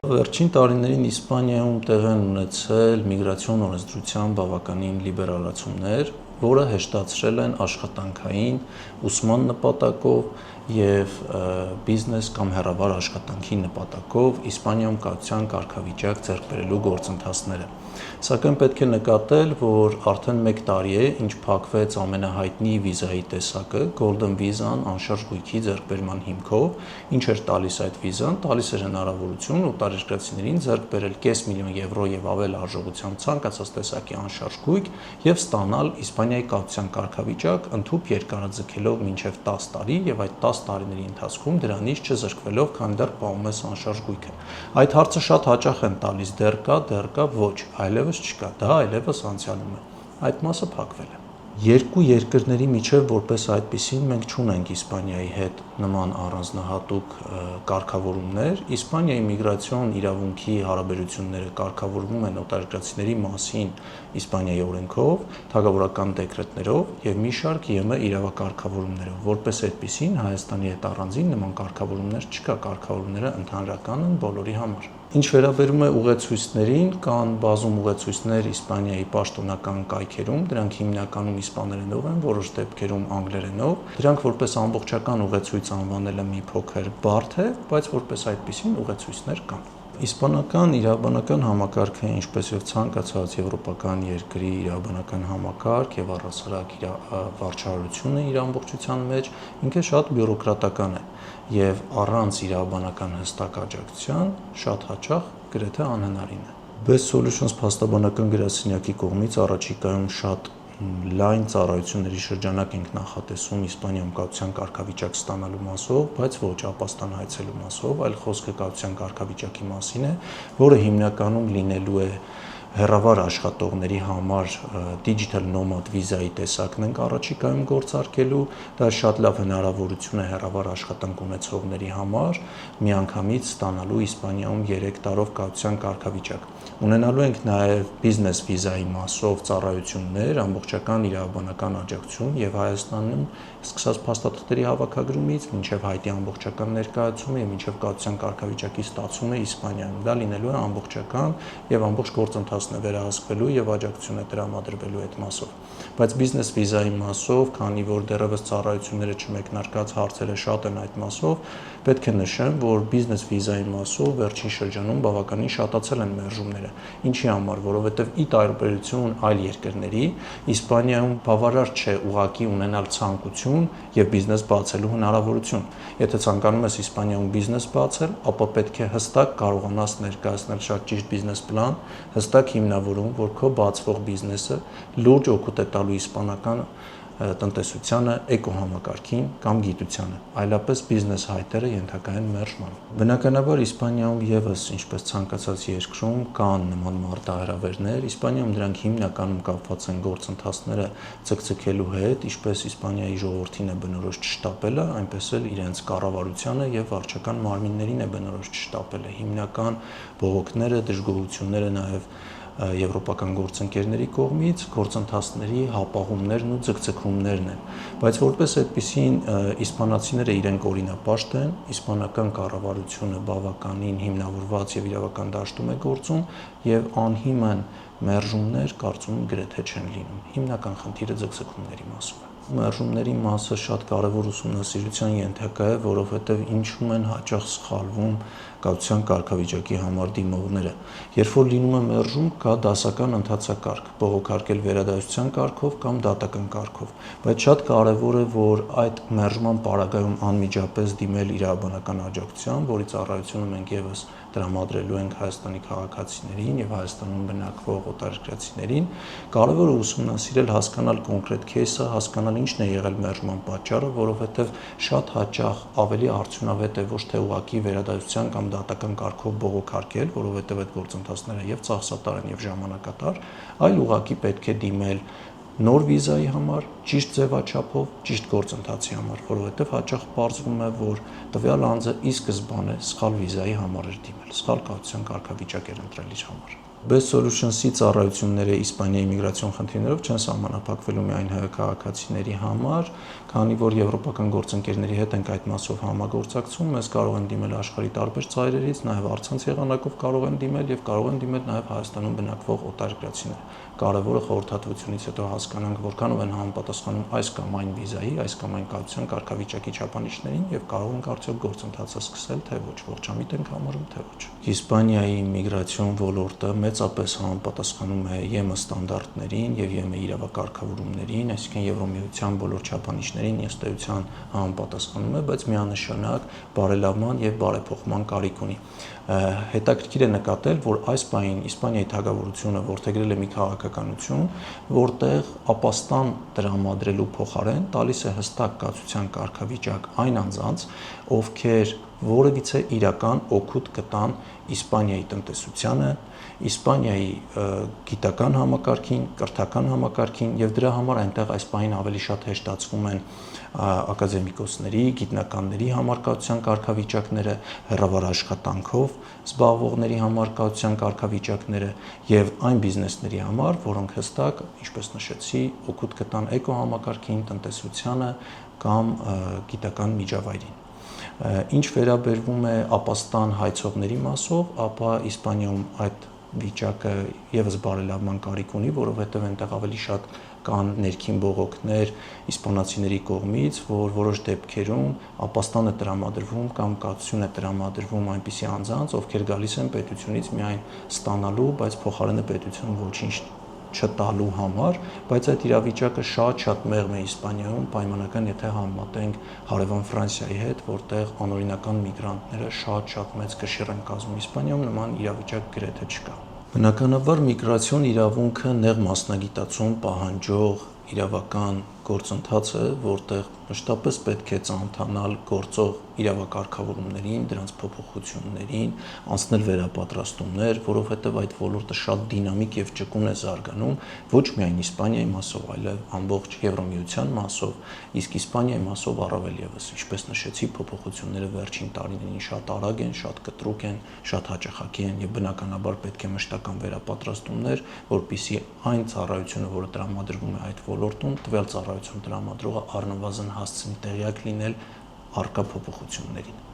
Վերջին տարիներին Իսպանիայում տեղի են ունեցել միգրացիոն օրենսդրության բավականին լիբերալացումներ, որը հեշտացրել են աշխատանքային, ուսման նպատակով և բիզնես կամ հեռավար աշխատանքի նպատակով Իսպանիայում կայության կարգավիճակ ձեռք բերելու գործընթացները։ Սակայն պետք է նկատել, որ արդեն 1 տարի է, ինչ փակվեց ամենահայտնի վիզայի տեսակը, Golden Visa-ն անշարժ գույքի ձեռքբերման հիմքով, ինչ էր տալիս այդ վիզան, տալիս էր հնարավորություն օտարերկրացիներին ձեռք բերել €500,000 և ավել արժողությամբ ցանկացած տեսակի անշարժ գույք և ստանալ Իսպանիայի կայության կարգավիճակ, ընդհուպ երկարաձգելով մինչև 10 տարի և այդ 10 տարիների ընթացքում դրանից չզրկվելով, քանի դեռ պահում ես անշարժ գույքը։ Այդ հարցը շատ հաճախ են տալիս՝ դեռ կա, ոչ, այլևս չկա, դա այլևս անցյալում է։ Այդ մասը փակվել է։ Երկու երկրների միջև որպես այդպիսին մենք չունենք Իսպանիայի հետ նման առանձնահատուկ կարգավորումներ։ Իսպանիայի միգրացիոն իրավունքի հարաբերությունները կարգավորվում են օտարերկրացիների մասին Իսպանիայի օրենքով, թագավորական դեկրետներով և մի շարք ԵՄ իրավակարգավորումներով։ Որպես այդպիսին Հայաստանի հետ առանձին նման կարգավորումներ չկա, կարգավորումները ընդհանրական են բոլորի համար։ Ինչ վերաբերում է ուղեցույցներին, կան բազում ուղեցույցներ Իսպանիայի պաշտոնական կայքերում, դրանք հիմնականում իսպաներենով են, որոշ դեպքերում անգլերենով։ Դրանք որպես ամբողջական ուղեցույց անվանելը մի փոքր բարդ է, բայց որպես այդպիսին ուղեցույցներ կան։ Իսպանական իրավաբանական համակարգը, ինչպես և ցանկացած եվրոպական երկրի իրավաբանական համակարգ և առհասարակ վարչարությունը իր ամբողջության մեջ, ինքը շատ բյուրոկրատական է և առանց իրավաբանական հստակ աջակցության շատ հաճախ գրեթե անհնարին է։ Best Solutions փաստաբանական գրասենյակի կողմից առաջիկայում շատ լայն ծառայությունների շրջանակ ենք նախատեսում Իսպանիայում կայության կարգավիճակ ստանալու մասով, բայց ոչ ապաստան հայցելու մասով, այլ խոսքը կայության կարգավիճակի մասին է, որը հիմնականում լինելու է հեռավար աշխատողների համար Digital Nomad վիզայի տեսակն ենք առաջիկայում գործարկելու, դա շատ լավ հնարավորություն է հեռավար աշխատանք ունեցողների համար միանգամից ստանալու Իսպանիայում 3 տարով կայության կարգավիճակ։ Ունենալու ենք նաև բիզնես վիզայի մասով ծառայություններ, ամբողջական իրավաբանական աջակցություն և Հայաստանում սկսած փաստաթղթերի հավաքագրումից մինչև հայտի ամբողջական ներկայացումը և մինչև կայության կարգավիճակի ստացումը Իսպանիայում։ Դա լինելու է ամբողջական և ամբողջ գործընթացն է վերահսկվելու և աջակցություն է տրամադրվելու այդ մասով։ Բայց բիզնես վիզայի մասով, քանի որ դեռևս ծառայությունները չմեկնարկած, հարցերը շատ են այդ մասով, պետք է նշեմ, որ բիզնես վիզայի մասով վերջին շրջանում բավականին շատացել են մերժումները։ Ինչի համար, որովհետև ի տարբերություն այլ երկրների, Իսպանիայում բավարար չէ ուղղակի ունենալ ցանկություն և բիզնես բացելու հնարավորություն։ Եթե ցանկանում ես Իսպանիայում բիզնես բացել, ապա պետք է հստակ կարողանաս ներկայացնել շատ ճիշտ բիզնես պլան, հստակ հիմնավորում, որ քո բացվող բիզնեսը լուրջ օգուտ է տալու իսպանական տնտեսությանը, էկոհամակարգին կամ գիտությանը, այլապես բիզնես հայտերը ենթակա են մերժման։ Բնականաբար Իսպանիայում ևս, ինչպես ցանկացած երկրում, կան նման մարտահրավերներ։ Իսպանիայում դրանք հիմնականում կապված են գործընթացները ցկցկելու հետ, ինչպես Իսպանիայի ժողովրդին է բնորոշ չշտապելը, այնպես էլ իրենց կառավարությանը և վարչական մարմիններին է բնորոշ չշտապելը։ Հիմնական բողոքները, դժգոհությունները նաև եվրոպական գործընկերների կողմից գործընթացների հապաղումներն ու ձգձգումներն են, բայց որպես այդպիսին իսպանացիները իրենք օրինապաշտ են, իսպանական կառավարությունը բավականին հիմնավորված և իրավական դաշտում է գործում և անհիմն մերժումներ կարծում եմ գրեթե չեն լինում։ Հիմնական խնդիրը ձգձգումների մասով է։ Մերժումների մասը շատ կարևոր ուսումնասիրության ենթակա է, որովհետև ինչու են հաճախ սխալվում կայության կարգավիճակի համար դիմողները։ Երբ որ լինում է մերժում, կա դասական ընթացակարգ, բողոքարկել վերադասության կարգով կամ դատական կարգով, բայց շատ կարևոր է, որ այդ մերժման պարագայում անմիջապես դիմել իրավաբանական աջակցության, որի ծառայությունը մենք ևս տրամադրելու ենք Հայաստանի քաղաքացիներին և Հայաստանում բնակվող օտարերկրացիներին, կարևոր է ուսումնասիրել, հասկանալ կոնկրետ քեյսը, հասկանալ ինչն է եղել մերժման պատճառը, որովհետև շատ հաճախ ավելի արդյունավետ է ոչ թե ուղղակի վերադասության կամ դատական կարգով բողոքարկել, որովհետև այդ գործընթացները և ծախսատար են և ժամանակատար, այլ ուղղակի պետք է դիմել նոր վիզայի համար, ճիշտ ձևաչափով, ճիշտ գործընթացի համար, որովհետև հաճախ պարզվում է, որ տվյալ անձը ի սկզբանե սխալ վիզայի համար էր դիմել, սխալ կայության կարգավիճակ էր ընտրել իր համար։ Best Solutions-ի ծառայությունները Իսպանիայի միգրացիոն խնդիրներով չեն սահմանափակվելու միայն հայ քաղաքացիների համար, քանի որ եվրոպական գործընկերների հետ ենք այդ մասով համագործակցում, մեզ կարող են դիմել աշխարհի տարբեր ծայրերից, նաև առցանց եղանակով կարող են դիմել եւ կարող են դիմել նաև Հայաստանում բնակվող օտարերկրացիներ։ Կարևորը խորհրդատվությունից հետո հասկանանք որքանով են համապատասխանում այս կամ այն վիզայի, այս կամ այն կայության կարգավիճակի չափանիշներին եւ կարող ենք արդյոք գործընթացը սկսել, թե ոչ, ողջամիտ ենք համարում, թե ոչ։ Իսպանիայի միգրացիոն ոլորտը մեծապես համապատասխանում է ԵՄ ստանդարտներին եւ ԵՄ իրավակարգավորումներին, այսինքն Եվրոմիության բոլոր չափանիշներին ըստ էության համապատասխանում է, բայց միանշանակ բարելավման եւ բարեփոխման կարիք ունի։ Հետաքրքիր է նկատել, որ այս պահին Իսպանիայի թագավորությունը որդեգրել է մի քաղաքականություն, որտեղ ապաստան տրամադրելու փոխարեն տալիս է հստակ կացության կարգավիճակ այն անձանց, ովքեր որևիցե իրական օգուտ կտան Իսպանիայի տնտեսությանը, Իսպանիայի գիտական համակարգին, կրթական համակարգին եւ դրա համար այնտեղ այս պահին ավելի շատ հեշտացվում են ակադեմիկոսների, գիտնականների համարկայության կարգավիճակները, հեռավար աշխատանքով զբաղվողների համարկայության կարգավիճակները եւ այն բիզնեսների համար, որոնք հստակ, ինչպես նշեցի, օգուտ կտան էկոհամակարգին, տնտեսությանը կամ գիտական միջավայրին։ Ինչ վերաբերվում է ապաստան հայցողների մասով, ապա Իսպանիայում այդ վիճակը եւս բարելավման կարիք ունի, որովհետեւ այնտեղ ավելի շատ կան ներքին բողոքներ իսպանացիների կողմից, որ որոշ դեպքերում ապաստան է տրամադրվում կամ կացություն է տրամադրվում այնպիսի անձանց, ովքեր գալիս են պետությունից միայն ստանալու, բայց փոխարենը պետություն ոչինչ չտալու համար, բայց այդ իրավիճակը շատ մեղմ է Իսպանիայում, պայմանական եթե համեմատենք հարևան Ֆրանսիայի հետ, որտեղ անօրինական միգրանտները շատ մեծ կշիռ են կազմում, Իսպանիայում նման իրավիճակ գրեթե չկա։ Բնականաբար միգրացիոն իրավունքը նեղ մասնագիտացում պահանջող իրավական գործընթաց է, որտեղ մշտապես պետք է ծանոթանալ գործող իրավակարգավորումներին, դրանց փոփոխություններին, անցնել վերապատրաստումներ, որովհետև այդ ոլորտը շատ դինամիկ եւ ճկուն է զարգանում, ոչ միայն Իսպանիայի մասով, այլև ամբողջ Եվրոմիության մասով, իսկ Իսպանիայի մասով առավել եւս, ինչպես նշեցի, փոփոխությունները վերջին տարիներին շատ արագ են, շատ կտրուկ են, շատ հաճախակի են եւ բնականաբար պետք է մշտական վերապատրաստումներ, որպիսի այն ծառայությունը, որը տրամադրվում է այդ ոլորտում, տվյալ ծառայություն տրամադրողը առնվազն հասցնի տեղյակ լինել առկա փոփոխություններին։